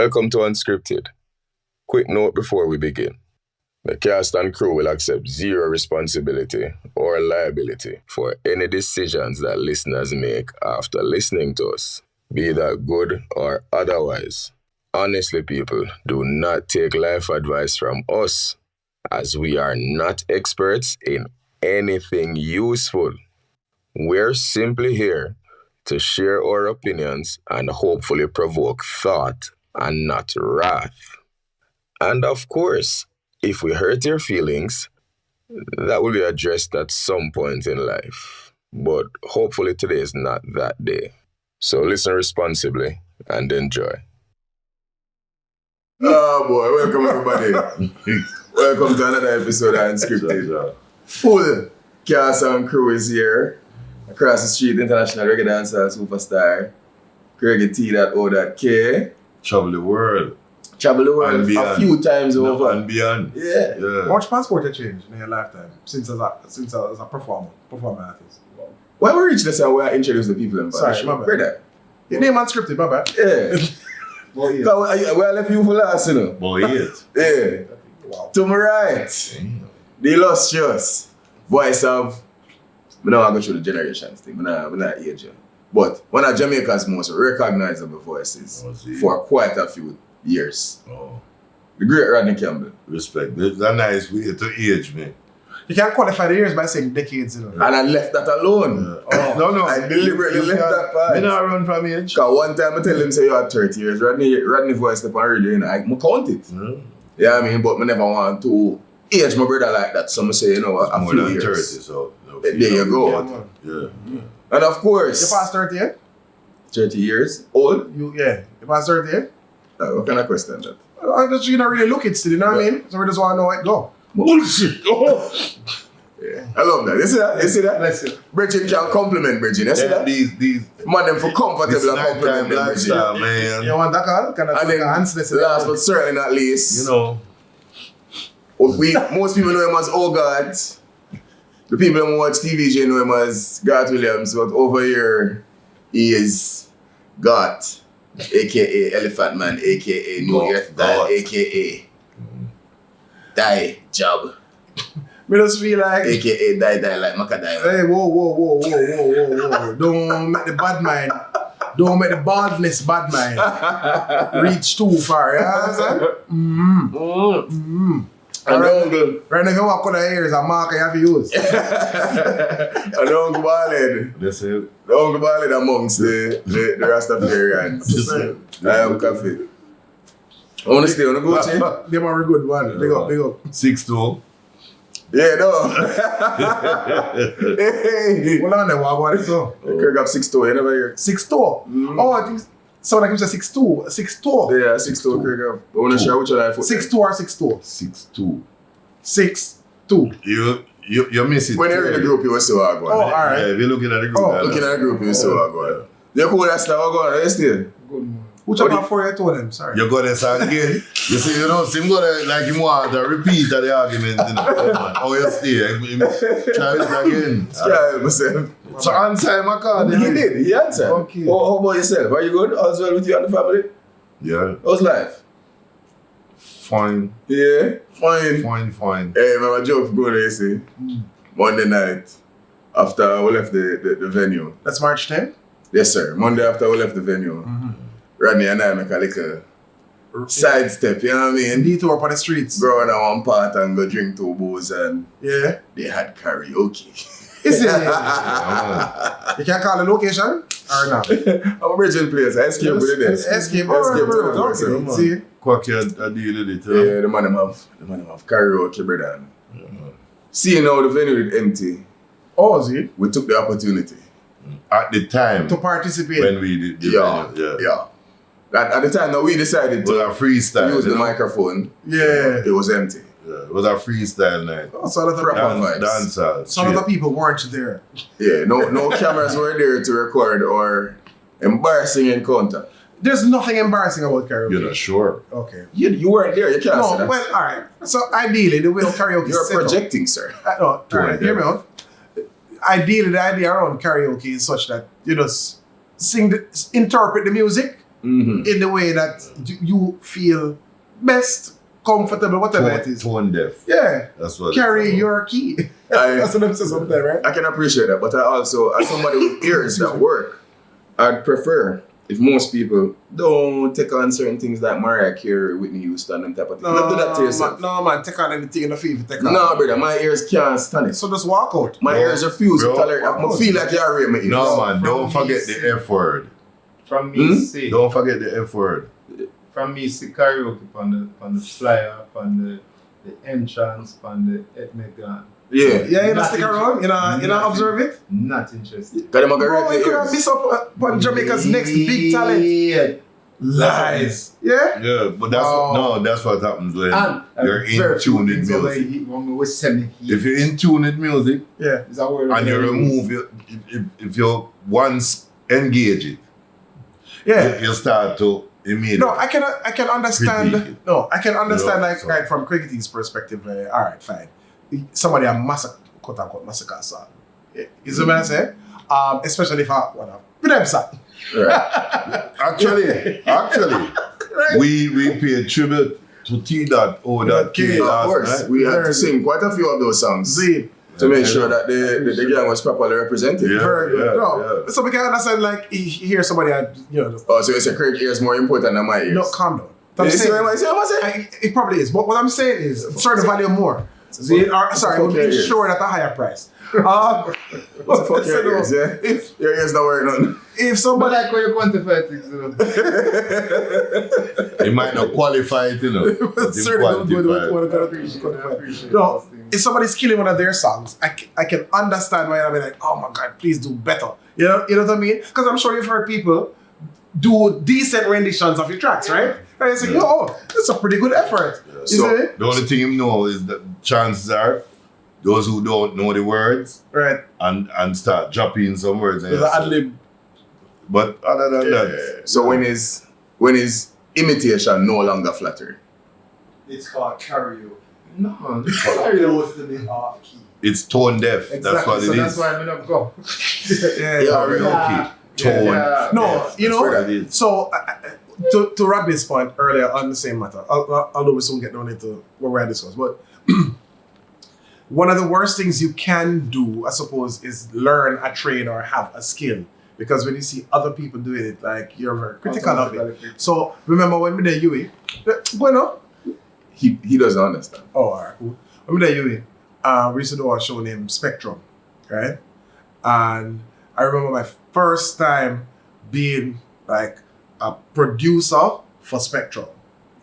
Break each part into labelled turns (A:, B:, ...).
A: Welcome to UnScripted. Quick note before we begin. The cast and crew will accept zero responsibility or liability for any decisions that listeners make after listening to us, be that good or otherwise. Honestly, people, do not take life advice from us, as we are not experts in anything useful. We're simply here to share our opinions and hopefully provoke thought and not wrath. And of course, if we hurt your feelings, that will be addressed at some point in life. But hopefully today is not that day. So listen responsibly and enjoy. Oh boy, welcome everybody. Welcome to another episode of UnScripted. Full cast and crew is here. Across the street, international reggae dancer superstar, Greggy.O.K.
B: Travel the world.
A: Travel the world a few times over.
B: And beyond.
A: Yeah.
C: How much passport you changed in your lifetime since I was a performer artist?
A: Why we reach this and we introduce the people in
C: Sorry, my bad.
A: Brother.
C: Your name unscripted, my bad.
A: Yeah. We left you for last, you know.
B: Boy, it.
A: Yeah.
C: Wow.
A: To my right, the illustrious voice of, I don't want to go through the generations thing, I'm not age you. But one of Jamaica's most recognizable voices for quite a few years.
B: Oh.
A: The great Rodney Campbell.
B: Respect. That's a nice way to age me.
C: You can't qualify the years by saying decades, you know.
A: And I left that alone.
B: Oh. No.
A: I deliberately left that part.
B: I don't run from age.
A: Because one time I tell him, say you had 30 years. Rodney voice step on radio, and I count it. Yeah, I mean, but I never want to age my brother like that. Some say, you know, a
B: more
A: few
B: than
A: years.
B: 30, so
A: There you go.
B: Yeah.
A: And of course,
C: You passed 30 yet?
A: 30 years old?
C: You passed 30 yet?
A: What kind of question that?
C: You don't really look it still, you know what I mean? So we just want to know how it go.
A: Bullshit! Yeah. I love that. You see that?
C: Let's see.
A: Bridging can compliment Bridging. You see that?
B: These
A: Man, them for comfortable and compliment them
B: lifestyle,
A: Bridging.
B: man.
C: You want that call? Can I
A: And then, last but certainly not least,
B: You know.
A: most people know him as Oh God. The people who watch TVJ know him as Garth Williams, but over here, he is Garth, aka Elephant Man, aka New Earth Dad, aka Die Job,
C: Me just feel like,
A: aka Die like Macadai.
C: hey, whoa. Don't make the bad mind, don't make the baldness bad mind reach too far, you understand?
A: And Uncle,
C: Right now, if you walk on the ears, a marker you have to use.
A: and Uncle Ballad,
B: That's it.
A: the Uncle Ballad amongst the Rastafarians. I am Koffy. I want to stay on the Gucci.
C: Them are a good one. Big up.
B: 6'2".
A: Yeah, no. Hey.
C: Hold on there, what is so?
A: Kirk up 6'2", you never hear?
C: 6'2". Oh, I think sound like you said 6'2". 6'2".
A: Yeah, 6'2", Kirk up. I want to share which one I put.
C: 6'2" or 6'2"?
B: 6'2".
C: 6'2".
B: You miss it.
A: When you're in the group, you were so hard going.
C: Oh, alright.
B: Yeah, if you're looking at the group.
C: Oh,
A: Looking at the group, you were so hard going. You cool that stuff going, you still?
C: Good man. Which one for you told them? Sorry.
B: You got this again. You see, you know, him go there like him want to repeat of the argument, you know. Oh, you stay. Try it again.
A: Yeah, myself.
B: So answer my card.
A: He did, he answered.
C: Okay.
A: How about yourself? Are you good? All's well with you and the family?
B: Yeah.
A: How's life?
B: Fine.
A: Yeah, fine.
B: Fine.
A: Hey, man, I joke for going there, you see. Monday night, after we left the venue.
C: That's March 10th?
A: Yes, sir. Monday after we left the venue. Rodney and I make a little sidestep, you know what I mean?
C: Detour up on the streets.
A: Go on one part and go drink 2 booze and
C: Yeah.
A: they had karaoke.
C: Is it?
B: Yeah.
C: You can't call the location? Or not?
A: I'm a Bridging place. I escaped with it.
C: Escape.
A: Okay.
C: See?
B: Quacky a deal with it.
A: Yeah, the man have karaoke, brother. Seeing how the venue is empty,
C: Oh, is it?
A: we took the opportunity.
B: At the time.
C: To participate.
B: When we did the venue.
A: Yeah. At the time that we decided
B: It was a
A: to
B: freestyle.
A: use the
B: you know?
A: microphone,
C: Yeah.
A: it was empty.
B: Yeah, it was a freestyle night.
C: Oh, so a lot of
A: Proper
C: people,
A: vibes.
B: Dancehall.
C: some of the people weren't there.
A: Yeah, no cameras were there to record or embarrassing encounter.
C: There's nothing embarrassing about karaoke.
B: You're not sure.
C: Okay.
A: You weren't there, you can't say
C: No,
A: that.
C: well, alright. So ideally, the way karaoke
A: You're
C: is set up-
A: projecting, sir.
C: No, alright, hear me out. Ideally, the idea around karaoke is such that you just interpret the music in the way that you feel best, comfortable, whatever it is.
B: Tone deaf.
C: Yeah.
B: That's what.
C: Carry your key. That's what I'm saying sometimes, right?
A: I can appreciate that, but I also, as somebody with ears that work, I'd prefer if most people don't take on certain things like Mariah Carey, Whitney Houston, and type of thing. Don't do that to yourself.
C: No, man, take on anything in the field. Take on.
A: No, brother, my ears can't stand it.
C: So just walk out.
A: My ears refuse to tolerate. I feel like you're raping my ears.
B: No, man, don't forget the F word.
D: From me, see.
B: Don't forget the F word.
D: From me, see karaoke on the flyer, on the entrance, on the ethnic gun.
A: Yeah.
C: Yeah, you don't stick around? You don't observe it?
D: Not interested.
A: Got them
C: Bro, you could have missed up on Jamaica's next big talent. Lies. Yeah?
B: Yeah, but that's what happens when you're in tune with music. If you're in tune with music,
C: Yeah.
B: and you remove it, if you once engage it,
C: Yeah.
B: you start to immediately.
C: No, I can understand.
B: critique it.
C: No, I can understand
B: Yeah, so-
C: like from cricketing's perspective. All right, fine. Somebody a massacre, quote unquote massacre song. You see what I'm saying? Especially if I wanna Riddim song.
A: Right.
B: Actually,
C: Right.
B: we paid tribute to T.O.K.
A: Of
B: last
A: course,
B: night.
A: we had to sing quite a few of those songs
C: See,
A: to make sure that the gang was properly represented.
B: Yeah.
C: very good. No,
B: yeah.
C: so we can understand like you hear somebody,
A: Oh, so you say Craig ears more important than my ears?
C: no, calm down. I'm
A: You see
C: saying,
A: what I'm saying?
C: it probably is, but what I'm saying is, sorry, the value more. See, sorry,
A: fuck your ears.
C: insured at a higher price.
A: What the fuck
C: so
A: your ears, yeah?
C: If
A: Your ears don't work nothing.
C: if
D: But
C: somebody
D: like when you quantify things, you know.
B: It might not qualify it, you know. but it
C: certainly don't do
B: quantify it.
C: no, if somebody's killing one of their songs, I can understand why I'll be like, oh my God, please do better. You know what I mean? Because I'm sure you've heard people do decent renditions of your tracks, right? And you say, that's a pretty good effort.
A: Yeah,
C: You
A: so-
C: see?
B: The only thing you know is that chances are those who don't know the words
C: Right.
B: and start dropping some words.
C: There's an ad-lib.
B: But other than that,
A: So when is imitation no longer flattery?
C: It's called karaoke.
D: No,
C: Karaoke to be off key.
B: it's tone deaf. That's what it
D: so
B: is.
D: that's why I'm not go.
C: Yeah.
B: Karaoke. Tone.
D: Yeah.
C: No,
B: deaf.
C: you
B: That's what
C: know,
B: it is.
C: so to Rodney's point earlier on the same matter, although we soon get down into what we're discussing, but one of the worst things you can do, I suppose, is learn a trade or have a skill. Because when you see other people doing it, like you're very critical of it. So remember when we did UE, bueno.
A: He doesn't understand.
C: Oh, all right, cool. When we did UE, we used to do a show named Spectrum, right? And I remember my first time being like a producer for Spectrum.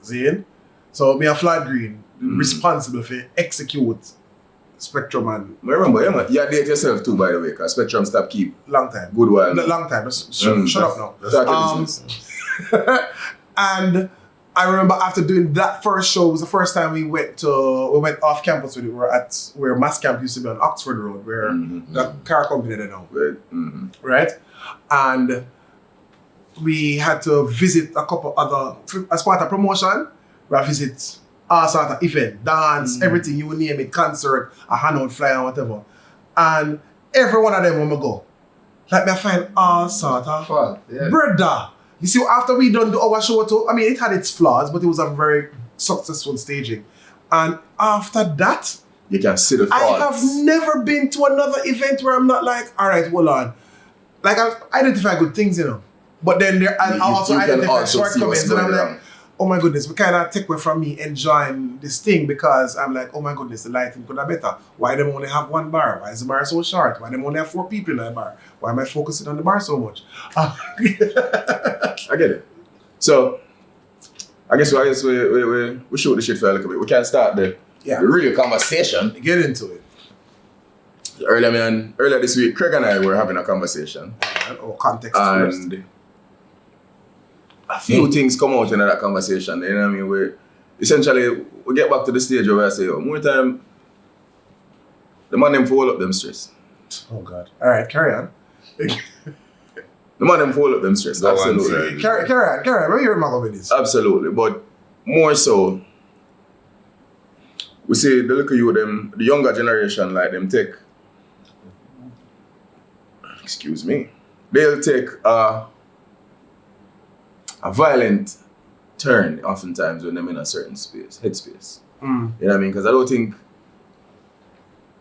C: See? So me and Flat Green responsible for execute Spectrum and
A: But remember, you date yourself too, by the way, because Spectrum stop keep
C: long time.
A: good while.
C: Long time. Just shut up now.
A: Start your business.
C: And I remember after doing that first show, it was the first time we went off campus with it. We were at where Mass Camp used to be on Oxford Road, where the car company there now. Right? And we had to visit a couple other, as part of promotion, we had to visit all sort of event, dance, everything, you name it, concert, a handout flyer, whatever. And every one of them when we go, like me find all sort of
D: Fault, yeah.
C: brother. You see, after we done our show too, I mean, it had its flaws, but it was a very successful staging. And after that,
A: You can see the
C: I
A: faults.
C: have never been to another event where I'm not like, all right, hold on. Like, I identify good things, you know. But then I also
A: you can
C: identify
A: also see
C: shortcomings.
A: what's
C: And I'm
A: going
C: like,
A: wrong.
C: oh my goodness, we kind of take away from me enjoying this thing because I'm like, oh my goodness, the lighting could have better. Why them only have one bar? Why is the bar so short? Why them only have 4 people in the bar? Why am I focusing on the bar so much?
A: I get it. So, I guess we shoot the shit for a little bit. We can start the real conversation.
C: Get into it.
A: Earlier this week, Craig and I were having a conversation.
C: Or context first.
A: And a few things come out in that conversation. You know what I mean? We get back to the stage where I say, more time, the man them fall up them stress.
C: Oh God. All right, carry on.
A: The man them fall up them stress.
B: Go on,
A: Absolutely.
B: sir.
C: Carry on. Where you remark with this?
A: Absolutely. But more so, we see the look of you, them, the younger generation, like them take, excuse me, they'll take a violent turn oftentimes when I'm in a certain space, headspace. You know what I mean? Because I don't think,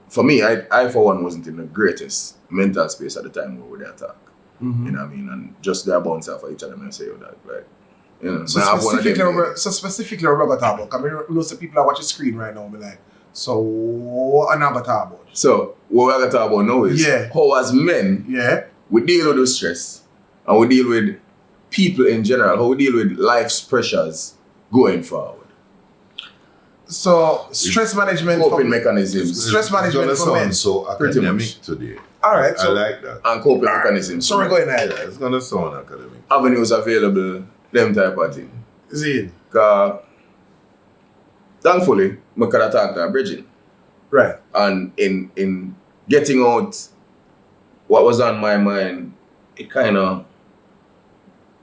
A: for me, I for one wasn't in the greatest mental space at the time where we were attack. You know what I mean? And just there bounce off of each other and say, oh, that, like, you know.
C: So specifically, we're going to talk about, because I know some people are watching the screen right now and be like, so what are we going to talk about?
A: So, what we're going to talk about now is how as men, we deal with the stress and we deal with people in general, how we deal with life's pressures going forward.
C: So, stress management.
A: Coping mechanisms.
C: Stress management for men.
B: So academic today.
C: All right. So,
B: I like that.
A: And coping mechanisms.
C: So we're going ahead.
B: Yeah, it's going to sound academic.
A: Avenues available, them type of thing.
C: Zine.
A: Because, thankfully, I could talk to Bridget.
C: Right.
A: And in getting out what was on my mind, it kind of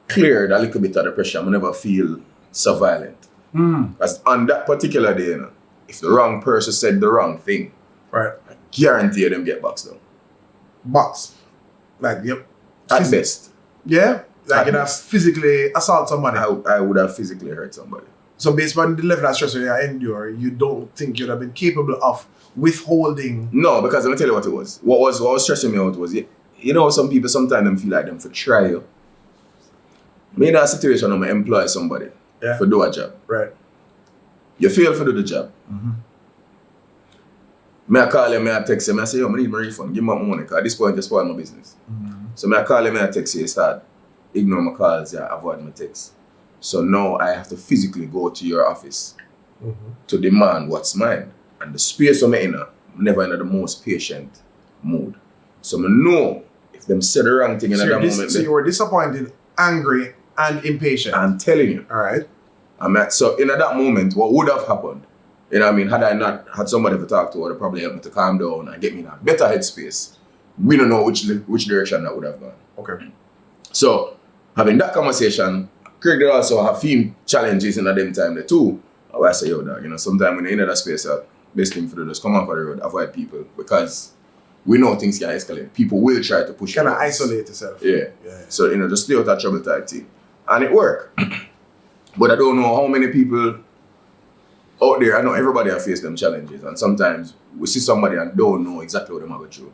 A: cleared a little bit of the pressure. I never feel so violent. Because on that particular day, you know, if the wrong person said the wrong thing,
C: right,
A: I guarantee them get boxed down.
C: Box. Like, yep.
A: At best.
C: Yeah? Like, you'd have physically assault somebody.
A: I would have physically hurt somebody.
C: So based on the level of stress you endure, you don't think you'd have been capable of withholding?
A: No, because let me tell you what it was. What was stressing me out was, you know, some people sometimes them feel like them for try you. Me in a situation where I employ somebody for do a job.
C: Right.
A: You fail for do the job. Me I call him, I text him, I say, yo, I need my refund, give me my money, because at this point you spoil my business. So me I call him, I text you, start ignore my calls, avoid my texts. So now I have to physically go to your office to demand what's mine. And the space I'm in, I'm never in the most patient mood. So I know if them say the wrong thing in that moment.
C: So you were disappointed, angry, and impatient.
A: I'm telling you.
C: All right.
A: So in that moment, what would have happened, you know what I mean, had I not had somebody to talk to, would have probably helped me to calm down and get me in a better headspace. We don't know which direction that would have gone.
C: Okay.
A: So having that conversation, Craig did also have few challenges in them time there too. I say, yo, dog, you know, sometimes when you're in that space, best thing for do is come off the road, avoid people, because we know things can escalate. People will try to push you.
C: Kind of isolate yourself.
A: Yeah. So, you know, just stay out of trouble type thing. And it worked. But I don't know how many people out there, I know everybody has faced them challenges. And sometimes we see somebody and don't know exactly what they're going through.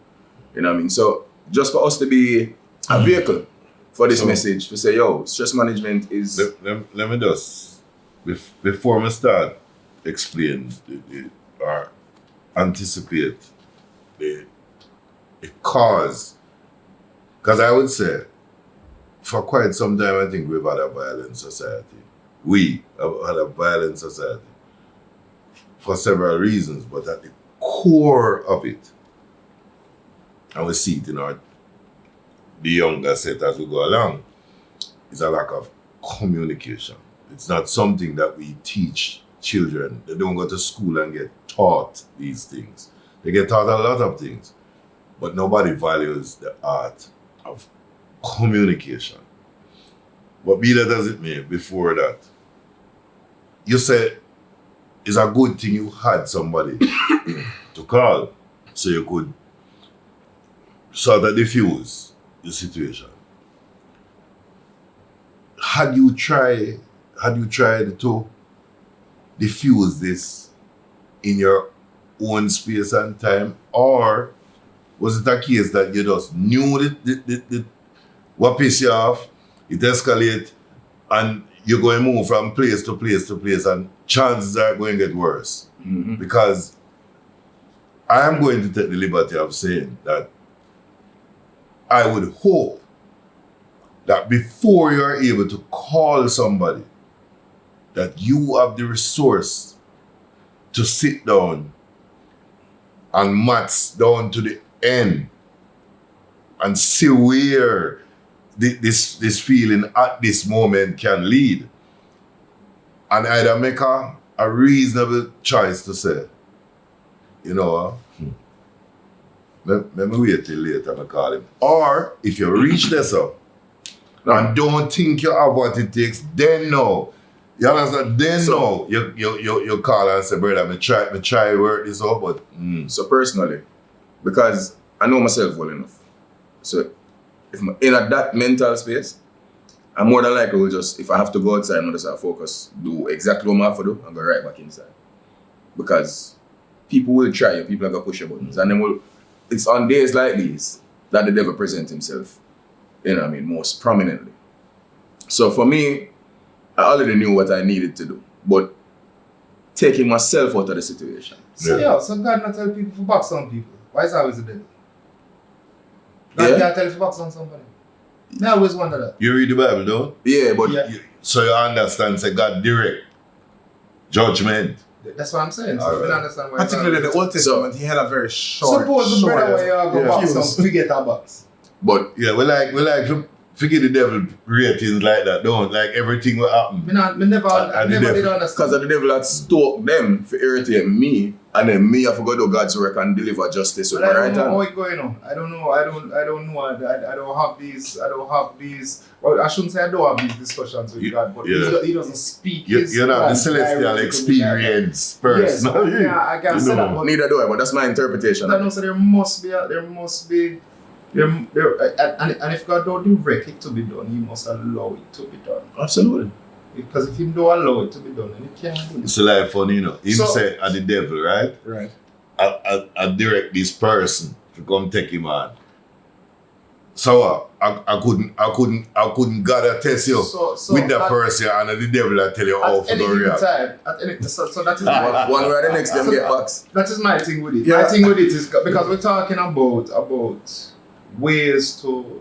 A: You know what I mean? So just for us to be a vehicle for this message, to say, yo, stress management is...
B: Let me just, before we start, explain or anticipate the cause. Because I would say, for quite some time, I think we've had a violent society. We have had a violent society for several reasons, but at the core of it, and we see it in the younger set as we go along, is a lack of communication. It's not something that we teach children. They don't go to school and get taught these things. They get taught a lot of things, but nobody values the art of communication. But be that as it may, before that, you said it's a good thing you had somebody to call so you could sort of diffuse the situation. Had you tried to diffuse this in your own space and time, or was it a case that you just knew what pissed you off, it escalated, and you're going to move from place to place to place, and chances are going to get worse? Because I am going to take the liberty of saying that I would hope that before you are able to call somebody, that you have the resource to sit down and match down to the end and see where this feeling at this moment can lead, and either make a reasonable choice to say, you know, let me wait till later and call him. Or if you reach this up and don't think you have what it takes, then no. You understand? Then no. You call and say, brother, me try work this out, but
A: So personally, because I know myself well enough. So if I'm in that mental space And more than likely, will just, if I have to go outside, I'm just have to focus, do exactly what I have to do, and go right back inside. Because people will try you, people are going to push your buttons. And then it's on days like these that the devil presents himself, you know what I mean, most prominently. So for me, I already knew what I needed to do, but taking myself out of the situation.
D: So God not tell people to box on people. Why is that always the devil? God can't tell you to box on somebody. I always wonder that.
B: You read the Bible, don't
A: Yeah, but...
B: So you understand, say God direct judgment.
D: That's what I'm saying. So I don't understand why.
C: Particularly the Old Testament, he had a very short.
D: Suppose the brother where you go box on, forget a box.
A: But
B: yeah, we like to forget the devil ratings like that, don't like everything will happen.
D: I never did understand.
A: Because of the devil had stoked them for irritating me, and then me have to go do God's work and deliver justice with my right hand.
D: I don't know how it's going on. I don't know. I don't have these. Well, I shouldn't say I don't have these discussions with God, but he doesn't speak.
B: You're not the celestial experience person.
D: Yes, I can't say that. But
A: neither do I, but that's my interpretation.
D: I know. So there must be. And if God don't direct it to be done, He must allow it to be done.
A: Absolutely.
D: Because if He don't allow it to be done, then He can't do it.
B: It's like funny, you know. Him say at the devil, right?
C: Right.
B: I direct this person to come take him on. So I couldn't gotta test you with that person and the devil I tell you how to go react.
D: So that is
A: one way or the next them get box.
D: That is my thing with it.
C: Yeah.
D: My thing with it is because we're talking about ways to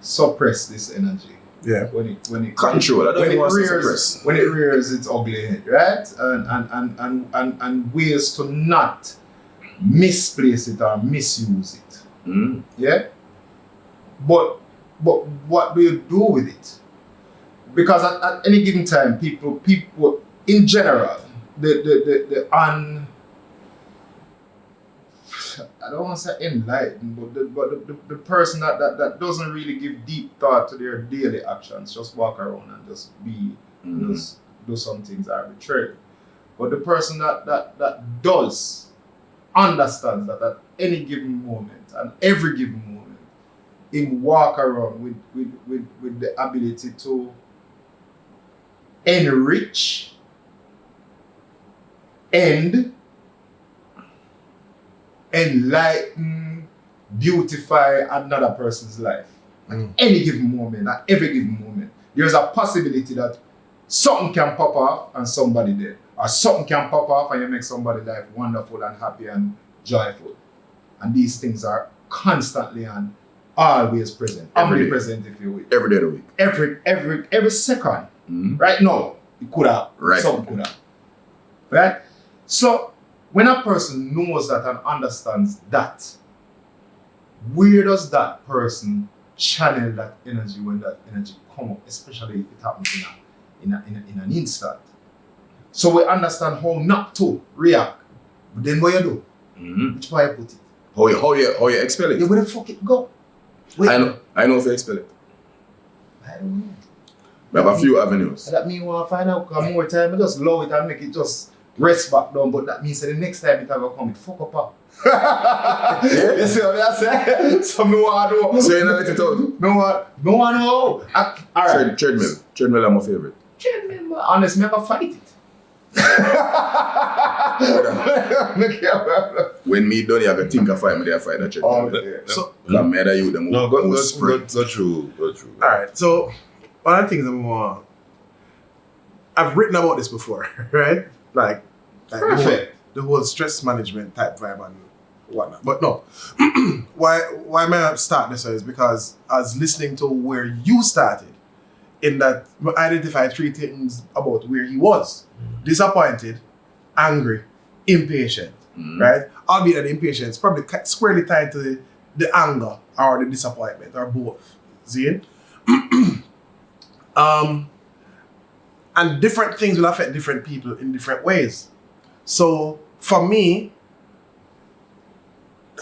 D: suppress this energy.
C: Yeah.
D: When it
A: Control. I don't think it wants to suppress.
D: When it rears its ugly head, right? And ways to not misplace it or misuse it.
A: Mm.
D: Yeah? But what do you do with it? Because at any given time, people in general, I don't want to say enlightened, but the person that doesn't really give deep thought to their daily actions, just walk around and just just do some things arbitrarily. But the person that does understands that at any given moment and every given moment, him walk around with the ability to enrich and enlighten, beautify another person's life. At any given moment, at every given moment, there's a possibility that something can pop off and somebody dead. Or something can pop off and you make somebody's life wonderful and happy and joyful. And these things are constantly and always present. Omnipresent, if you will.
A: Every day of the week.
D: Every second. Right now, it could have.
A: Right.
D: Something could have. Right? So, when a person knows that and understands that, where does that person channel that energy when that energy come up, especially if it happens in an instant? So we understand how not to react. But then what you do? Which way you put it?
A: How you expel it?
D: Yeah, where the fuck it go?
A: I know if you expel it.
D: I don't know.
A: We have a few avenues.
D: That means we want to find out because more time I just lower it and make it just rest back down, but that means that the next time it will come, it fuck up. You see what I say? So no one know.
A: So you know let it out?
D: No one know. Alright.
A: Treadmill are my favorite.
D: Treadmill, honestly, I can fight it.
A: When me done, you have to think of fight me there fight that treadmill.
D: Okay.
C: So
A: I'm mad at you them.
B: No, go true.
C: alright, so one of the things I've written about this before, right? Like
D: Perfect.
C: The whole stress management type vibe and whatnot. But no, why may I start this is because I was listening to where you started, in that I identified three things about where he was: disappointed, angry, impatient. Right? Albeit that impatience probably squarely tied to the anger or the disappointment or both. See? And different things will affect different people in different ways. So for me,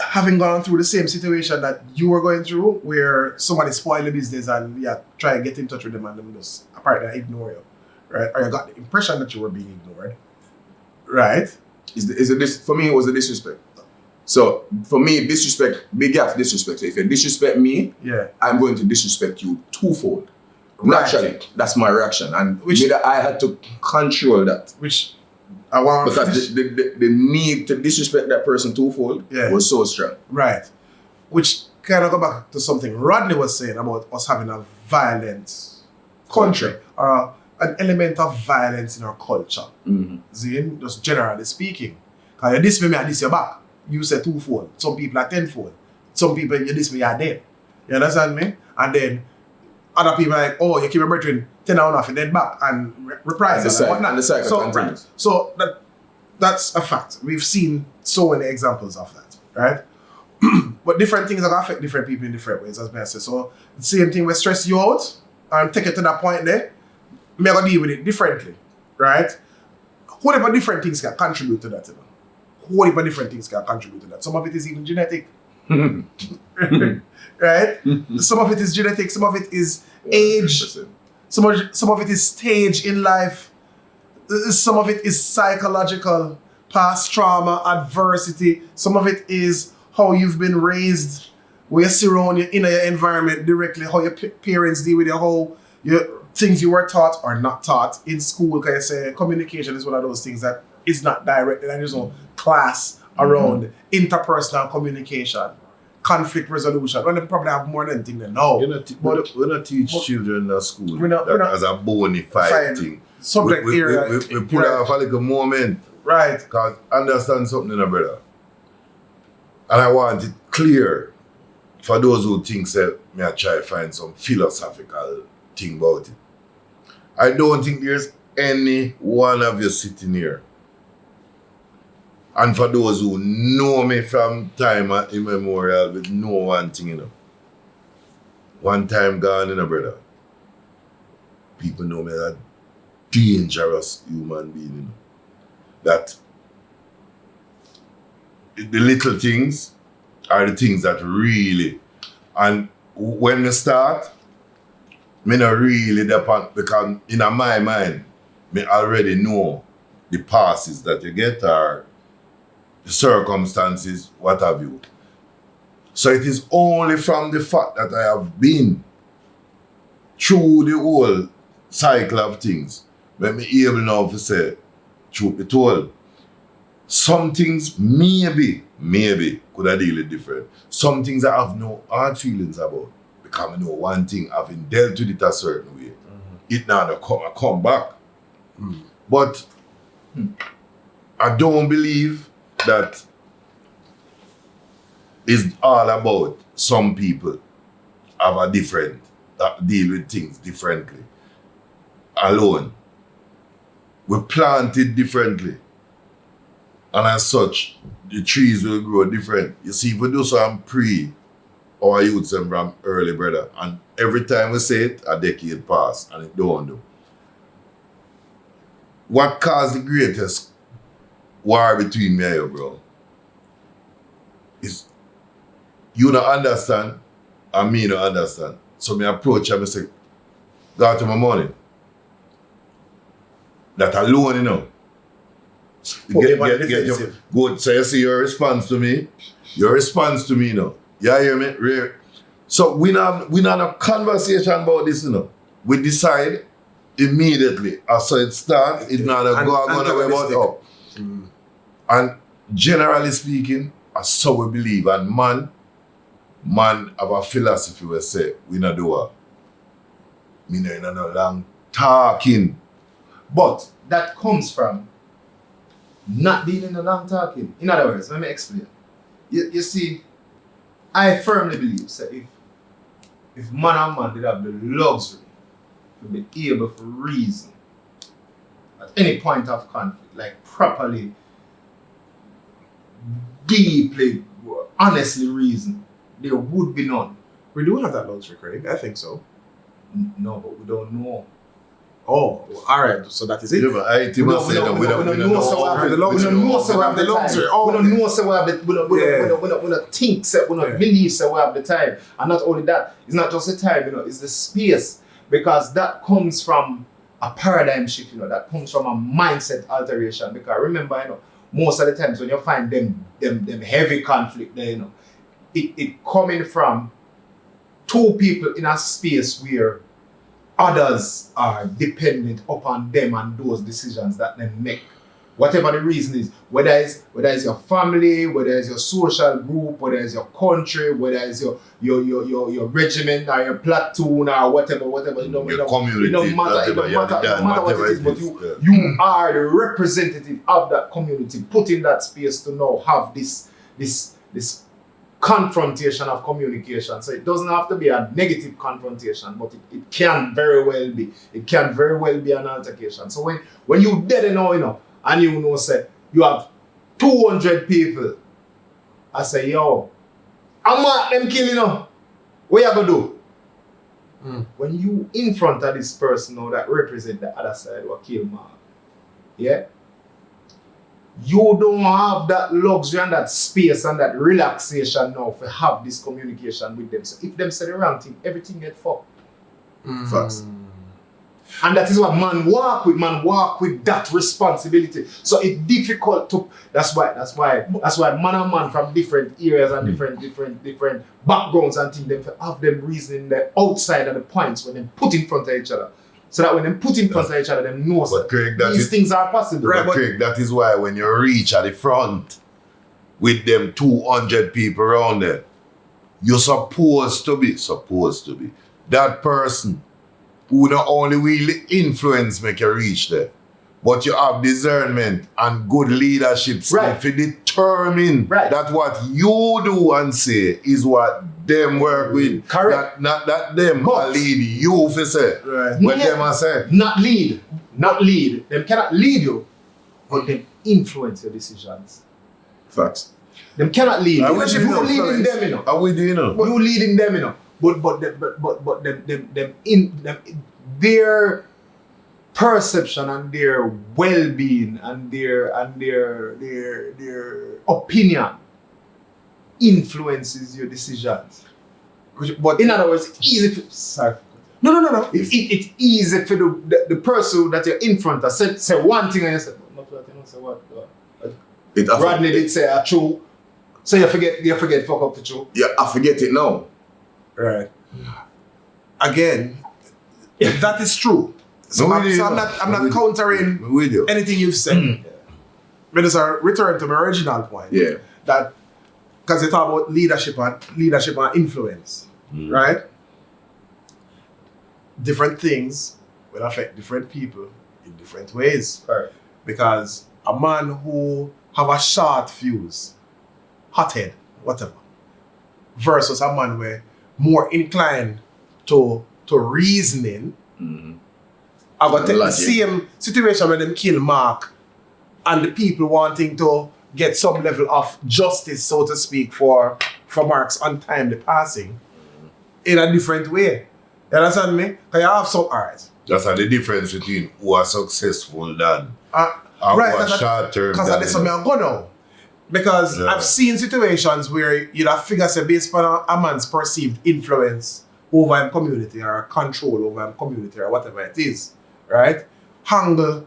C: having gone through the same situation that you were going through, where somebody spoiled the business and you try to get in touch with them and them just apparently ignore you, right? Or you got the impression that you were being ignored, right?
A: For me, it was a disrespect. So for me, disrespect, big gap disrespect. So if you disrespect me,
C: Yeah.
A: I'm going to disrespect you twofold.
E: Naturally, that's my reaction. And I had to control that.
C: Which I want to
E: because the need to disrespect that person twofold was so strong.
C: Right. Which kind of go back to something Rodney was saying about us having a violent country or an element of violence in our culture. Zin, just generally speaking. Because you diss me, I diss you back. You say twofold. Some people are tenfold. Some people, you diss me, you're dead. You understand me? And then other people are like, oh, you keep your brethren 10 hours off and then back and reprisal and whatnot. So that's a fact. We've seen so many examples of that, right? But different things are going to affect different people in different ways, as I said. So the same thing will stress you out and take it to that point there. I'm going to deal with it differently, right? Whatever different things can contribute to that, you know? Whatever different things can contribute to that. Some of it is even genetic. Right? Some of it is genetic, some of it is age, some of it is stage in life, some of it is psychological, past trauma, adversity, some of it is how you've been raised, where you see around you in your environment directly, how your parents deal with you, how your things you were taught or not taught in school. Can you say communication is one of those things that is not direct, and there's no class around interpersonal communication, conflict resolution. Well, they probably have more than thing than now.
B: We don't teach children in school that as a bona fide thing.
C: Subject area.
B: We put off a little moment.
C: Right.
B: Because understand something, brother. And I want it clear for those who think that I try to find some philosophical thing about it. I don't think there's any one of you sitting here. And for those who know me from time immemorial, with know one thing, you know. One time gone, you know, brother. People know me as a dangerous human being, you know. That the little things are the things that really, and when you start, me not really depend, because in my mind, me already know the passes that you get or the circumstances, what have you. So it is only from the fact that I have been through the whole cycle of things when me able now to say, truth be told, some things maybe could have dealt different. Some things I have no hard feelings about. Because I know one thing, having dealt with it a certain way, it now come back. But I don't believe that is all about some people have a different, deal with things differently. Alone. We planted differently. And as such, the trees will grow different. You see, if we do some our youths from early, brother, and every time we say it, a decade pass and it don't do. What caused the greatest war between me and you, bro, is you don't understand and me don't understand. So me approach and I say, go to my money. That alone, you know. Get your good. So you see your response to me. Your response to me, you know. You hear me? So we not a conversation about this, you know. We decide immediately. As so it starts, it's not a go away about up. And generally speaking, as so we believe, and man have a philosophy we say, we not do a me no long talking.
D: But that comes from not being in the long talking. In other words, let me explain. You see, I firmly believe that if man and man did have the luxury to be able to reason at any point of conflict, like properly, deeply, honestly reason, there would be none.
C: We do have that luxury, Craig. I think so.
D: No, but we don't know.
C: Oh, all right. So that is it.
B: Yeah, but I think we don't know
C: so we have the luxury.
D: We don't know so we have the luxury. We don't know so we have the. We don't think so. We don't believe so we have the time. And not only that, it's not just the time. You know, it's the space, because that comes from a paradigm shift. You know, that comes from a mindset alteration. Because remember, you know, most of the times when you find them heavy conflict there, you know, it coming from two people in a space where others are dependent upon them and those decisions that they make. Whatever the reason is, whether it's your family, whether it's your social group, whether it's your country, whether it's your regiment or your platoon or whatever,
B: Your community,
D: it don't matter what it is, but you are the representative of that community, put in that space to now have this confrontation of communication. So it doesn't have to be a negative confrontation, but it can very well be. It can very well be an altercation. So when you dead know, and you know, say, you have 200 people, I say, yo, I'm at them killing you. What you gonna do? When you in front of this person now that represent the other side what kill Mark, yeah? You don't have that luxury and that space and that relaxation now to have this communication with them. So if them say the wrong thing, everything get fucked.
B: Facts.
D: And that is what man walk with. Man walk with that responsibility. So it's difficult to. That's why man and man from different areas and different backgrounds and things, them have them reasoning the outside of the points when they put in front of each other. So that when they put in front of each other, them know these things are possible.
B: But Craig, that is why when you reach at the front with them 200 people around there, you're supposed to be that person who not only will influence make you reach there, but you have discernment and good leadership skill to determine that what you do and say is what them work with.
D: Correct.
B: Not that them will lead you for say.
C: Right.
B: What them are say.
D: Not lead. Them cannot lead you, but them influence your decisions.
B: Facts.
D: Them cannot lead you.
B: You
D: leading them, you know.
B: Are we doing
D: You leading them, you know. But their perception and their well-being and their opinion influences your decisions. But in other words, it's easy for sorry. No. It's easy for the person that you're in front of say one thing and you say, not that you know say what. Rodney did say a true. So you forget fuck up the true.
E: Yeah, I forget it now.
C: Right. Again, that is true. So I'm not countering anything you've said. But it's a return to my original point.
E: Yeah.
C: That because they talk about leadership and influence, right? Different things will affect different people in different ways.
D: Right.
C: Because a man who have a short fuse, hothead, whatever, versus a man where more inclined to reasoning, I would take the same situation when them kill Mark and the people wanting to get some level of justice, so to speak, for Mark's untimely passing in a different way. You understand me? Because you have some, alright.
B: That's the difference between who are successful than
C: right,
B: who are short term.
C: Because that's something I'm going to. Because I've seen situations where you'd have figure say based on a man's perceived influence over a community or control over a community or whatever it is, right? Handle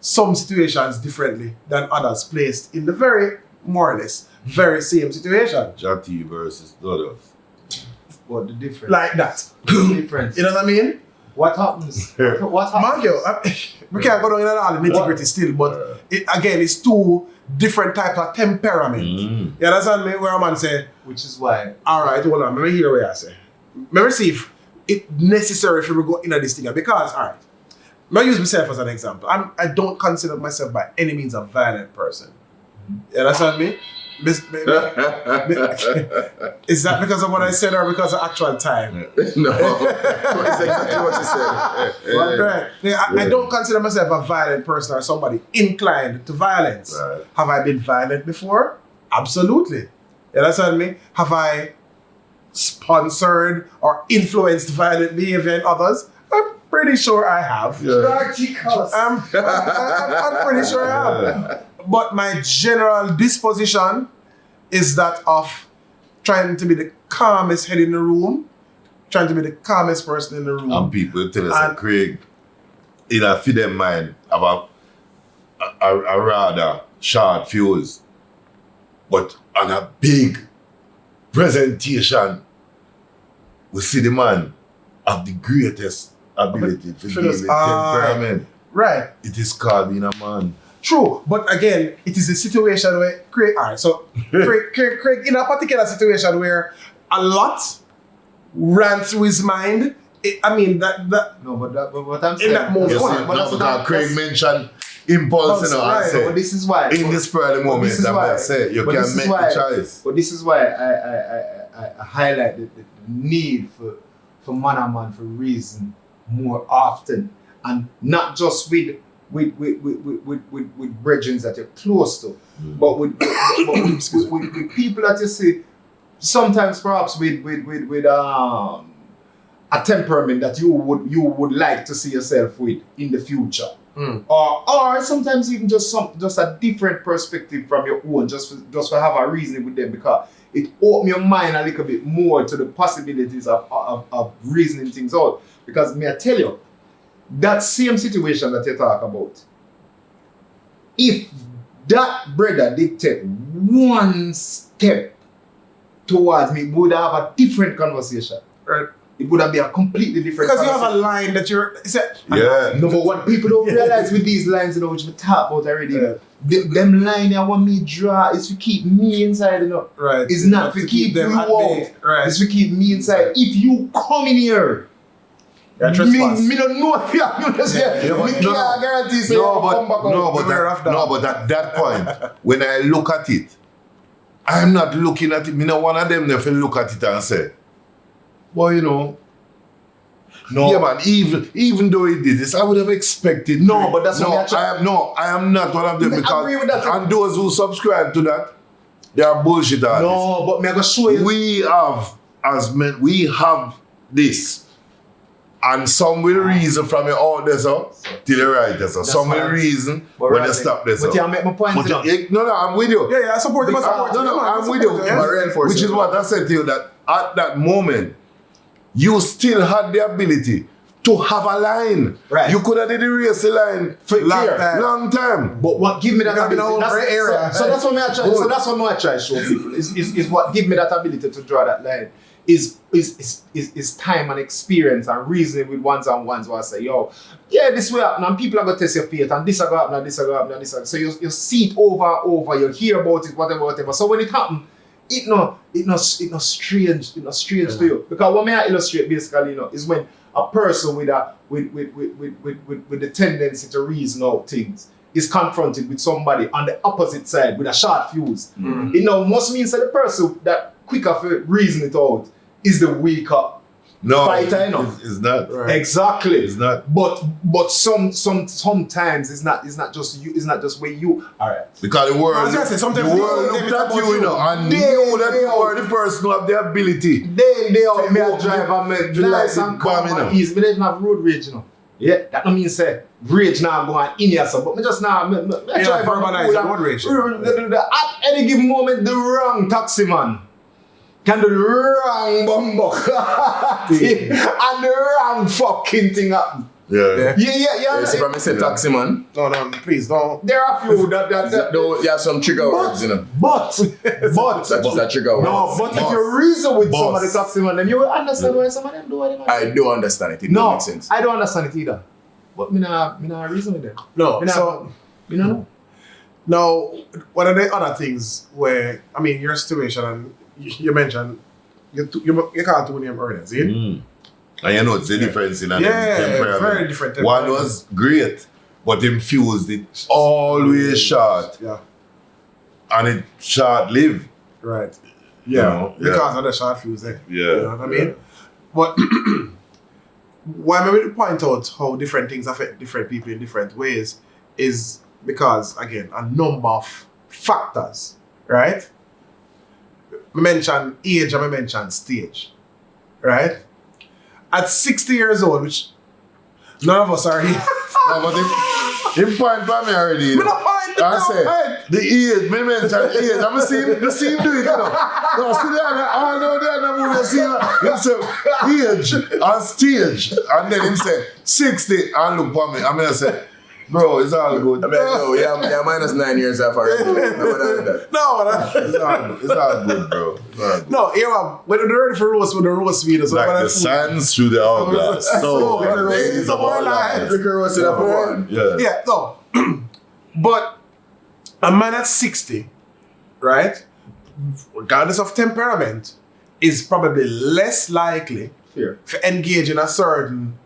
C: some situations differently than others placed in the very, more or less, very same situation.
B: Jati versus others.
D: What the difference?
C: Like that.
D: The difference.
C: You know what I mean?
D: What happens? What happens?
C: We can't go down in all the nitty-gritty still, but it's two different types of temperament. You understand me? Where a man say,
D: Which is why.
C: alright, hold on, let me hear what I say. Let me see if it's necessary for me to go into this thing. Because, alright, I use myself as an example. I don't consider myself by any means a violent person. You understand me? Is that because of what I said or because of actual time?
E: No, that's exactly what you said.
C: Right. I don't consider myself a violent person or somebody inclined to violence.
B: Right.
C: Have I been violent before? Absolutely. You understand me? Have I sponsored or influenced violent behavior in others? I'm pretty sure I have. I'm pretty sure I have. But my general disposition is that of trying to be the calmest head in the room, trying to be the calmest person in the room.
B: And people tell us that Craig, in a feed them mind, have a rather short fuse, but on a big presentation, we see the man have the greatest ability to deal with temperament.
C: Right.
B: It is called being a man.
C: True, but again, it is a situation where Craig, alright, so Craig in a particular situation where a lot ran through his mind.
D: No, but I'm saying
C: in that moment.
B: You see, because Craig mentioned impulse, you know,
C: right.
B: I say,
D: But this is why.
B: in the spur of the moment, I say, you can make the choice.
D: But this is why I highlight the need for man and man for reason more often, and not just with brethren that you're close to, but with people that you see sometimes perhaps with a temperament that you would like to see yourself with in the future. Or sometimes even just a different perspective from your own, just for have a reason with them, because it opened your mind a little bit more to the possibilities of reasoning things out. Because may I tell you, that same situation that you talk about, if that brother did take one step towards me, we would have a different conversation.
C: Right.
D: It would have been a completely different
C: Because you
D: conversation.
C: have a line that you're...
B: Yeah.
D: No, but what people don't realize with these lines, you know, which we talk about already, them line I want me draw is to keep me inside, you know.
C: Right.
D: It's not to keep them out.
C: Right.
D: It's to keep me inside. If you come in here, me don't know if you have me can't guarantee say
B: No,
D: come back out.
B: but at that point, when I look at it, I'm not looking at it. Me not one of them if look at it and say, well, you know,
D: No.
B: yeah, man. Even though he did this, I would have expected.
D: No, but that's what
B: I am not one of them,
D: I
B: because
D: agree with that.
B: and those who subscribe to that, they are bullshit artists.
D: No, but me I go show you.
B: We have, as men, we have this. And some will reason from your out there, so, till you right there, so. Some will reason when you stop there, so.
D: But you make my point.
B: No, I'm with you.
C: Yeah, I support him.
B: I'm with you.
C: Yeah.
B: Which is what I said to you, that at that moment, you still had the ability to have a line.
D: Right.
B: You could have did the race line for long time.
D: But what give me that ability?
C: area.
D: So that's what I try. So that's what I try to show people. Is what give me that ability to draw that line. Is time and experience and reasoning with ones and ones where I say, yo, yeah, this will happen, and people are gonna test your faith, and this will happen, and this will happen, and this will. So you see it over and over, you hear about it, whatever. So when it happens, it no strange to you. Because what may I illustrate basically, you know, is when a person with the tendency to reason out things is confronted with somebody on the opposite side with a short fuse. It now must mean that the person that quicker for reason it out is the weaker fighter, you know.
B: It's not.
C: Right.
D: Exactly.
B: It's not.
D: But sometimes it's not just you. It's not just where you. All right.
B: Because the world looked at you, you know, and knew that you were the person who have the ability.
D: They all me a drive and me nice and calm
B: you know.
D: and easy. Me don't even have road rage, you know. Yeah, that don't mean say rage now going in here, so but me just now me drive
C: verbalize road rage.
D: At any given moment, the wrong taxi man can do the wrong bumbuck and the wrong fucking thing happen.
B: Yeah.
E: You see from me say taxi man?
C: No, please don't.
D: There are a few that
E: You have some trigger words, you know.
D: But
E: That is a trigger word.
D: no, but if you reason with some of the taxi man, then you will understand why some of them do what they want.
E: I do understand it. It
D: No,
E: don't make sense.
D: I don't understand it either. But me nah reason with them.
C: No,
D: Me nah-
C: so
D: You know?
C: now, what are the other things where, I mean, your situation, and you mentioned, you can't do name earlier, see?
B: And you know, it's the difference in temperament.
C: Very different
B: One
C: temperament.
B: was great, but infused it always short.
C: Yeah,
B: And it short-lived.
C: right.
B: You know,
C: Because of the short fuse there.
B: Yeah.
C: You know what I mean? But why maybe point out how different things affect different people in different ways is because, again, a number of factors, right? I mentioned age and I mentioned stage, right? At 60 years old, which none of us are here.
B: No, but him point by me already. You know. I say, the age, me mention age. I'm going to see him do it, you know. No, see there, I know there, no more, see him say, age and stage. And then him say, 60, and look for me. I'm going to say, Bro, it's all good.
E: I mean, no, yeah, minus 9 years off already.
B: It's all good, bro. It's all good.
C: No, yeah, when they're ready for roast, when the roast meat, so
B: Like the sands through the hourglass. So,
C: it's a more line.
E: Liquor roasted up for one.
B: yeah.
C: Yeah, no. But a man at 60, right, regardless of temperament, is probably less likely to engage in a certain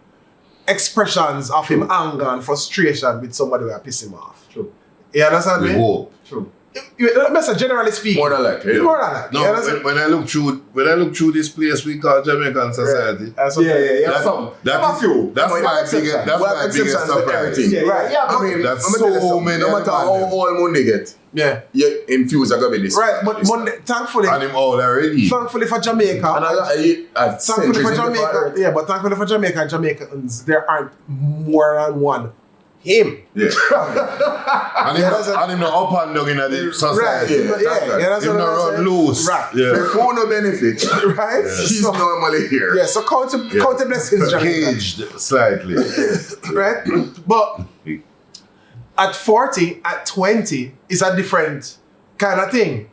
C: expressions of him anger and frustration with somebody who piss him off.
D: True.
C: You understand me?
B: Hope.
D: True.
C: Generally speaking.
E: More than likely. Yeah.
C: More than likely.
B: No, when I look through this place we call Jamaican society,
C: That's
B: that's
E: Well,
B: my biggest surprise.
C: Yeah.
E: I mean,
B: That's
E: I'm gonna tell you
B: so
E: something.
B: many
E: No matter how
B: of them.
E: old Monday get,
C: Yeah.
E: you infuse are gonna be this.
C: Right, but Monday, thankfully
B: And him all already.
C: for Jamaica,
E: And
C: thankfully for Jamaica, yeah, but thankfully for Jamaica and Jamaicans, there aren't more than one him.
B: Yeah. and him not up and down in the society.
C: Right, yeah, that's
B: Him
C: what
B: not
C: I'm
B: run
C: saying.
B: loose.
C: Right.
B: Yeah.
E: For no benefit,
C: Right?
E: he's
C: So,
E: normally here.
C: yeah, so count the blessings, Jamaica.
B: Caged slightly.
C: Right? But at 40, at 20, is a different kind of thing.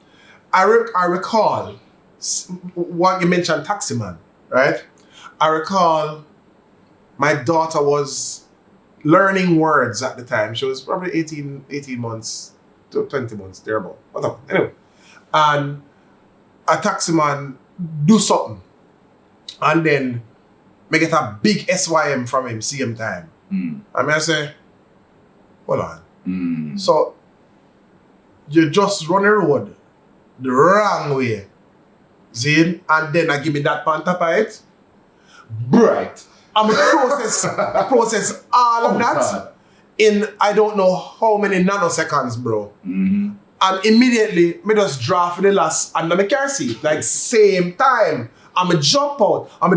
C: I recall what you mentioned, Taximan, right? I recall my daughter was learning words at the time. She was probably 18 months to 20 months, thereabout. Whatever. Anyway. And a taximan do something. And then me get a big SYM from him same time. And I say, hold on. So you just run the road the wrong way. See? And then I give me that pan top of it. Bright. I'm process all of that in I don't know how many nanoseconds, bro. And immediately, me just draw for the last under my car seat, like same time. I'ma jump out of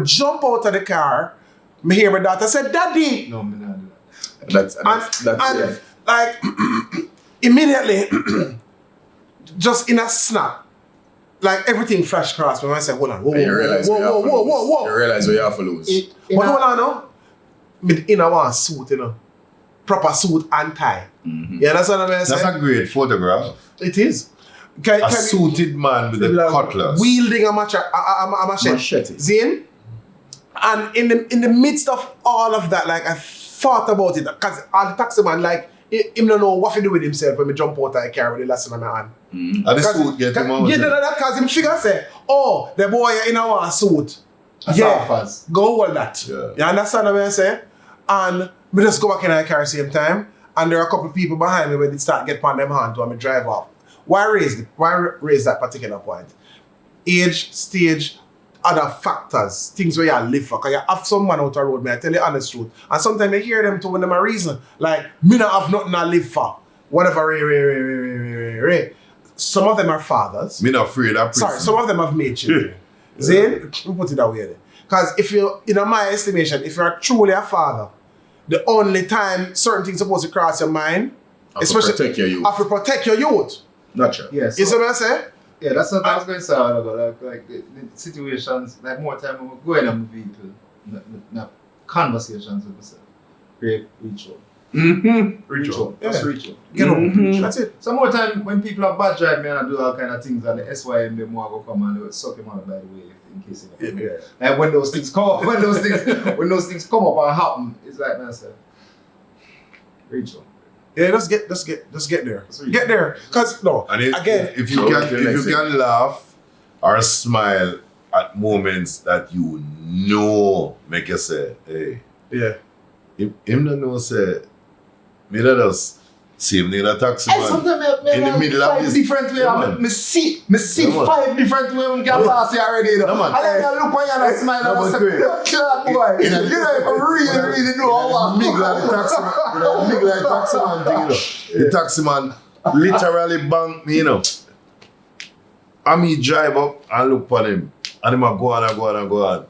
C: the car. Me hear my daughter say, "Daddy."
D: No, me not do that.
C: And like immediately, just in a snap, like everything flash across me. I say, "Hold on, whoa."
E: You realize where you have to lose.
C: But hold on, no. Me in a one suit, proper suit and tie. You understand what I'm saying?
B: That's a great photograph.
C: It is.
B: A suited man with a cutlass.
C: Wielding a machete. Zane? And in the midst of all of that, like I thought about it, because all the taxi man, like, him don't know what to do with himself when me jump out of the car with the lesson in my hand.
B: And the suit get him out.
C: Yeah, that because him figure say, oh, the boy in a suit. Go hold that.
B: Yeah.
C: You understand what I'm saying? And me just go back in the car same time, and there are a couple of people behind me when they start get on them hand to me drive off. Why raise that particular point? Age, stage, other factors, things where you live for. Because you have some man out the road, man, I tell you the honest truth. And sometimes you hear them to when them a reason. Like, me not have nothing to live for. Whatever, Some of them are fathers.
B: Me not afraid of prison.
C: Sorry, some of them have made children. Zane, we put it that way. Because if you, in my estimation, if you're truly a father, the only time certain things are supposed to cross your mind, especially
E: protect your youth.
C: to protect your youth.
E: Not sure.
D: Yes.
C: You see what I say?
D: Yeah, that's what I was going to say. Like the situations, like more time I'm going on the vehicle, not conversations with myself. Great ritual. Ritual. Just ritual.
C: Get on. That's it.
D: Some more time when people are bad drive me and I do all kind of things and the SYM them more go come and they will suck him out by the way in case it Like when those things come up, when those things come up and happen, it's like man said. Ritual.
C: Yeah, let's get there. Get there. Cause no,
B: And
C: again,
B: if you can laugh or smile at moments that you know make you say, hey.
C: yeah.
B: Him don't know say, me that just see him in a taxi man.
D: Sometimes
B: in the middle of this.
D: different way. Me see
B: Yeah,
D: 5 different ways we can pass you already. You know?
B: No, man.
D: And then I look on you and I smile and I say, chill out, boy. You know, if I really know all that.
B: Big like taxi man thing, you know. The taxi man literally banked me, you know. And me drive up and look for him. And him a go on.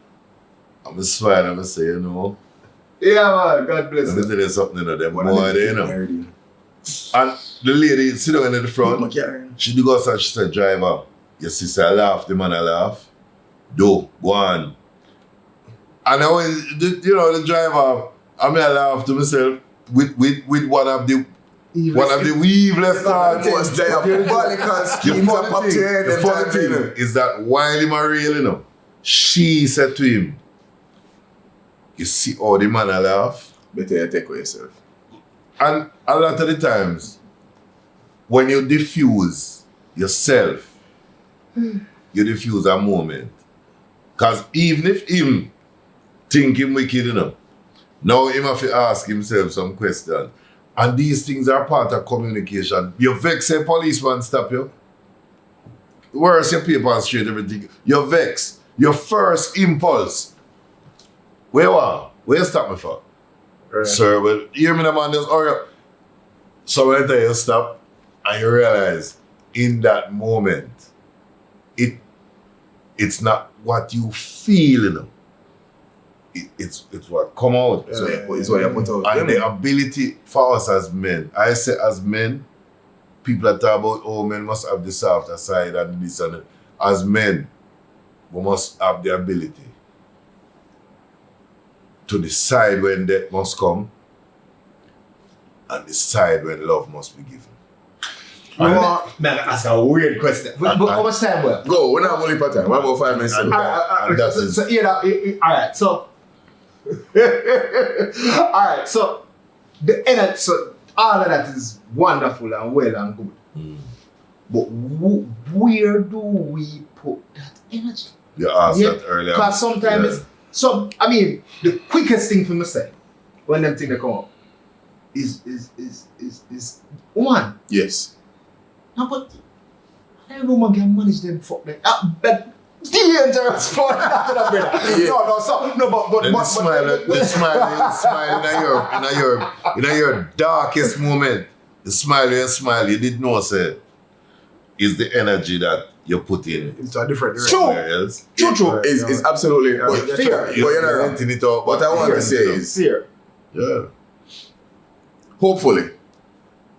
B: I'm smile and I say, you know.
D: Yeah, man. God bless
B: Let me
D: you.
B: tell you something, you know, them boy there, you know. And the lady sit down in the front, she do go and she said, driver, your sister I laugh, the man I laugh. Go on. And I went, the driver, I laugh to myself, with one of the weaveless thoughts.
E: Most diabolical schemes are popped in your head.
B: The funny thing is that while him a real, you know, she said to him, you see how the man a laugh?
E: Better you take with yourself.
B: And a lot of the times, when you diffuse yourself, you diffuse a moment. Because even if him think him wicked, you know, now him have to ask himself some questions. And these things are part of communication. You vex a policeman stop you. Worse, your paper and straight everything. You vex. Your first impulse. Where you are? Where you stop me for?
C: Right.
B: Sir, well, hear me, the man, just hurry up. So when I tell you stop, and you realize in that moment, it's not what you feel, you know. It's what come out.
E: It's what you put out.
B: And the ability for us as men, I say as men, people that talk about, oh, men must have the softer side and this and that. As men, we must have the ability to decide when death must come and decide when love must be given.
D: Man, that's a weird question. But how much time we have?
E: Go, we're not only for time. We're about 5 minutes.
D: Alright, so alright, so the energy, so all of that is wonderful and well and good. But where do we put that energy?
B: You asked that earlier.
D: Because sometimes the quickest thing for me say when them things they come up is one.
E: Yes.
D: No, but every woman can manage them fuck them. But dangerous for that, brother.
B: The smile in your darkest moment. The smile you did not say is the energy that you put in.
C: Into a different direction.
D: True.
E: It's absolutely
D: fear.
E: But you're not renting it out. What I want to say is
D: fear.
B: Yeah.
E: Hopefully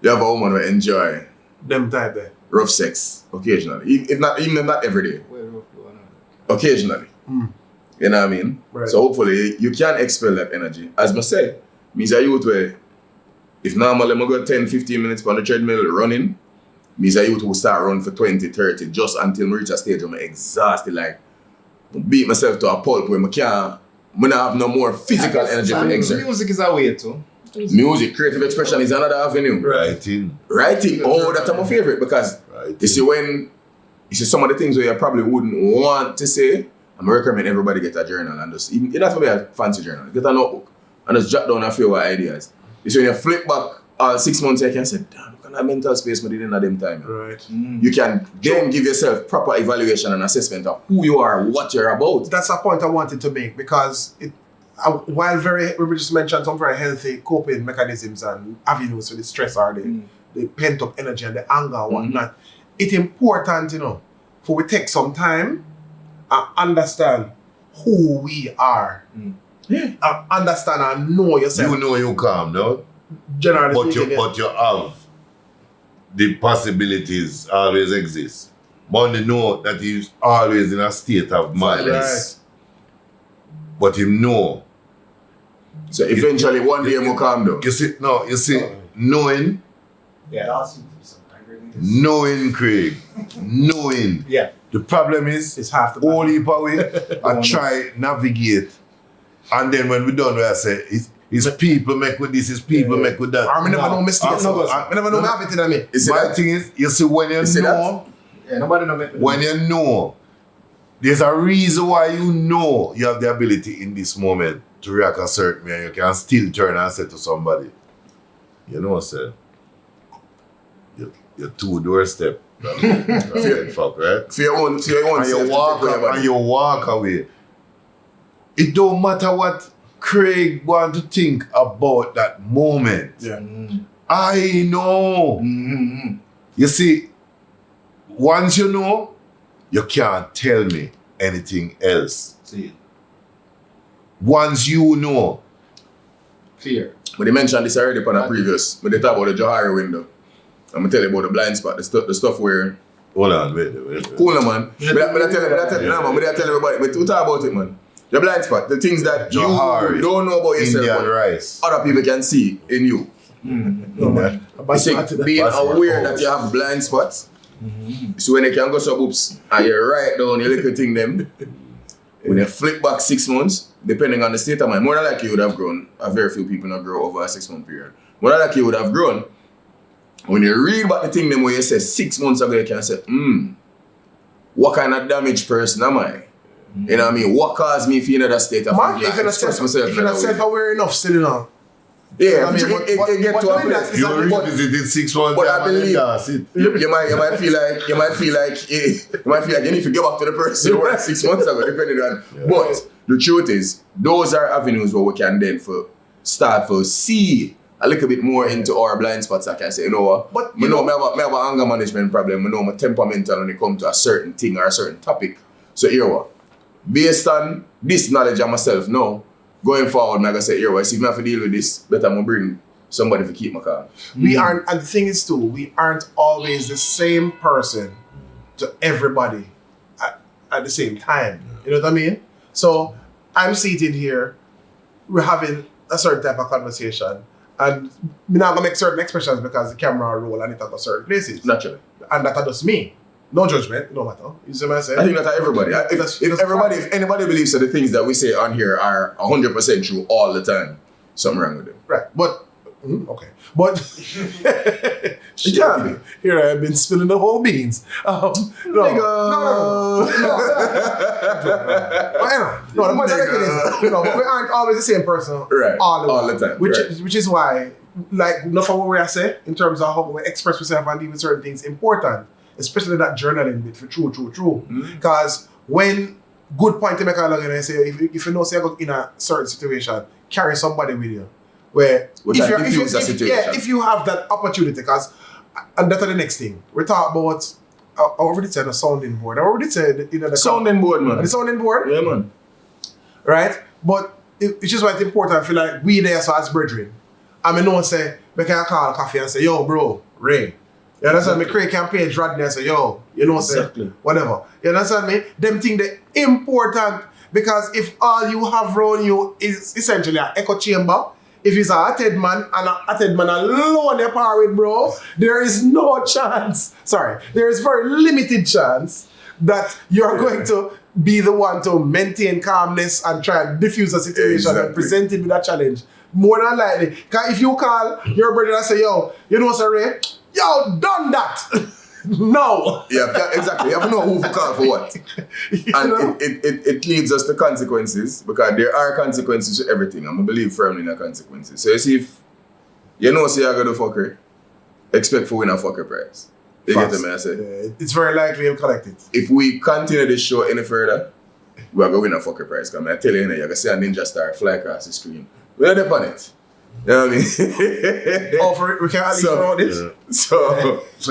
E: you have a woman who enjoy
C: Them type there.
E: rough sex occasionally. Even if not every day. Occasionally. You know what I mean?
C: Right.
E: So hopefully you can expel that energy. As I say, means a youth where if normally I go 10-15 minutes on the treadmill running, means a youth will start running for 20-30 just until I reach a stage where I'm exhausted, like beat myself to a pulp where I don't have no more physical energy for exert.
D: Music is a way too.
E: Music, creative expression is another avenue.
B: Writing.
E: Oh, that's my favorite because you see some of the things where you probably wouldn't want to say, I recommend everybody get a journal and just, it doesn't have to be a fancy journal, get a notebook and just jot down a few ideas. You see when you flip back 6 months, you can say, damn, look at that mental space I did in them time.
C: Right.
E: You can then give yourself proper evaluation and assessment of who you are, what you're about.
C: That's a point I wanted to make because while we just mentioned some very healthy coping mechanisms and avenues for the stress or the pent up energy and the anger and whatnot, it's important, for we take some time and understand who we are. And understand and know yourself.
B: You know you calm down.
C: Generally speaking,
B: But you have the possibilities always exist. But you know that he's always in a state of madness. But him know.
E: So eventually one day will calm down.
B: You see, knowing.
D: Yeah.
B: Knowing, Craig. Knowing.
D: Yeah.
B: The problem is,
C: it's half the
B: all heap away and try navigate. And then when we done, I say, it's people make with this, it's people make with that.
C: I never know mistakes. I never know have it in me.
B: My thing is, you see, when you know,
D: nobody know make
B: when you know, there's a reason why you know you have the ability in this moment to react a certain way and you can still turn and say to somebody, you know, sir, you're 2 doorstep. Fuck, right?
E: For your own
B: and you walk away. It don't matter what Craig want to think about that moment.
C: Yeah.
B: I know. You see, once you know, you can't tell me anything else.
D: See.
B: Once you know.
D: Fear.
E: But they mentioned this already on a previous, but they talk about the Johari window. I'm gonna tell you about the blind spot, the stuff where.
B: Hold on, wait.
E: Cool, man. But I tell everybody, but we talk about it, man. Your blind spot, the things that you
B: Johari,
E: don't know about yourself,
B: Indian
E: but
B: rice.
E: other people can see in you.
C: No, man.
E: It's like being aware that you have blind spots. So when you can go some oops and you write down your little thing them, when you flip back 6 months, depending on the state of mind, more than likely you would have grown. Very few people not grow over a 6 month period. More than likely you would have grown. When you read about the thing them where you say 6 months ago, you can say, what kind of damaged person am I? You know what I mean? What caused me to be in that state of
C: Man, if you're not self-aware enough, still, you know.
E: Yeah,
C: I mean,
E: it get to a place.
B: You revisited 6 months
E: But I
B: time and
E: believe
B: then that's it.
E: you might feel like you need to go back to the person you were 6 months ago, depending on. But the truth is, those are avenues where we can then start to see a little bit more into our blind spots. I can say, you know what?
C: But
E: I know I have an anger management problem. I know I'm temperamental when it comes to a certain thing or a certain topic. So here what? Based on this knowledge of myself now, going forward, I'm gonna say, here what? See if I have to deal with this, better I'm gonna bring somebody to keep my calm.
C: We aren't, and the thing is too, we aren't always the same person to everybody at the same time. You know what I mean? So I'm seated here, we're having a certain type of conversation, and we're not gonna make certain expressions because the camera roll and it at certain places.
E: Naturally.
C: And that just me. No judgment, no matter. You see what I'm saying?
E: I think that's everybody. If anybody believes that the things that we say on here are 100% true all the time, something wrong with them.
C: Right, but okay, but
E: Yeah.
C: here I have been spilling the whole beans. No. No, the point that is, we aren't always the same person,
E: Right.
C: all the
E: time.
C: Which is why, like, enough of what we are saying in terms of how we express ourselves and deal with certain things important, especially that journaling bit for true. Because when good point to make along and say, if you know say you're in a certain situation, carry somebody with you. Where if you have that opportunity, because and that's the next thing. We're talking about I already said a sounding board. I already said the
E: Sounding board, man.
C: The sounding board?
E: Yeah, man.
C: Right? But it's just why it's important. I feel like we there so as brethren. I mean, no one say, we can call Koffy and say, yo, bro, Ray. You understand me? Create campaigns, Rodney and say, yo, you know what I'm saying? Whatever. You understand me? Them things they important because if all you have around you is essentially an echo chamber, if it's a hothead man and a hothead man alone you're par with, bro, there is no chance. Sorry, there is very limited chance that you're going to be the one to maintain calmness and try and diffuse the situation and present it with a challenge. More than likely. Because if you call your brother and say, yo, you know, sir, Ray, yo, done that. No.
E: Yeah, exactly. You have to know who to call for what. And it leads us to consequences because there are consequences to everything. I'm going to believe firmly in the consequences. So you see, if you know, say you're going to fucker, expect for win a fucker prize. You get what I say?
C: Yeah, it's very likely you'll collect it.
E: If we continue this show any further, we're going to win a fucker prize. Because I tell you, you're going to see a ninja star fly across the screen. We're up on it. You know what I mean?
C: Oh, for it, we can at least promote this.
E: So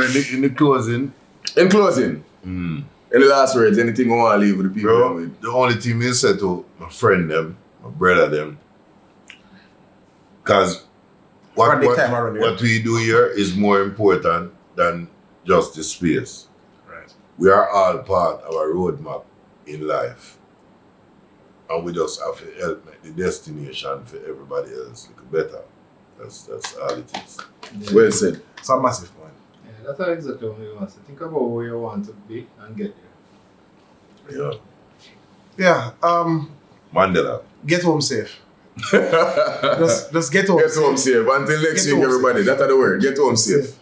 B: in the closing.
E: In closing, in the last words, anything you want to leave with the people?
B: Bro,
E: with?
B: the only thing I said to my friend them, my brother them, because what we do here is more important than just the space.
C: Right.
B: We are all part of a roadmap in life. And we just have to help make the destination for everybody else look better. That's all it is.
E: Yeah. Well said.
C: It's a massive point.
D: Yeah, that's exactly what you want to think about where you want to be and get there.
B: Yeah.
C: Yeah.
B: Mandela.
C: Get home safe. just get home
E: Get
C: safe.
E: home safe. Until next week, everybody. That's the word. Get home safe.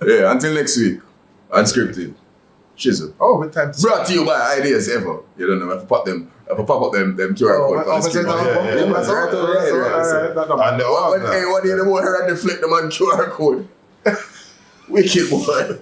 E: Yeah, until next week. Unscripted. Shizzle.
C: Oh, with time to
E: Brought to you by Ideas Ever. You don't know, I have to pop them QR code on the screen.
B: And the order.
E: Hey, what do you know about her and deflect them on QR code? Wicked boy.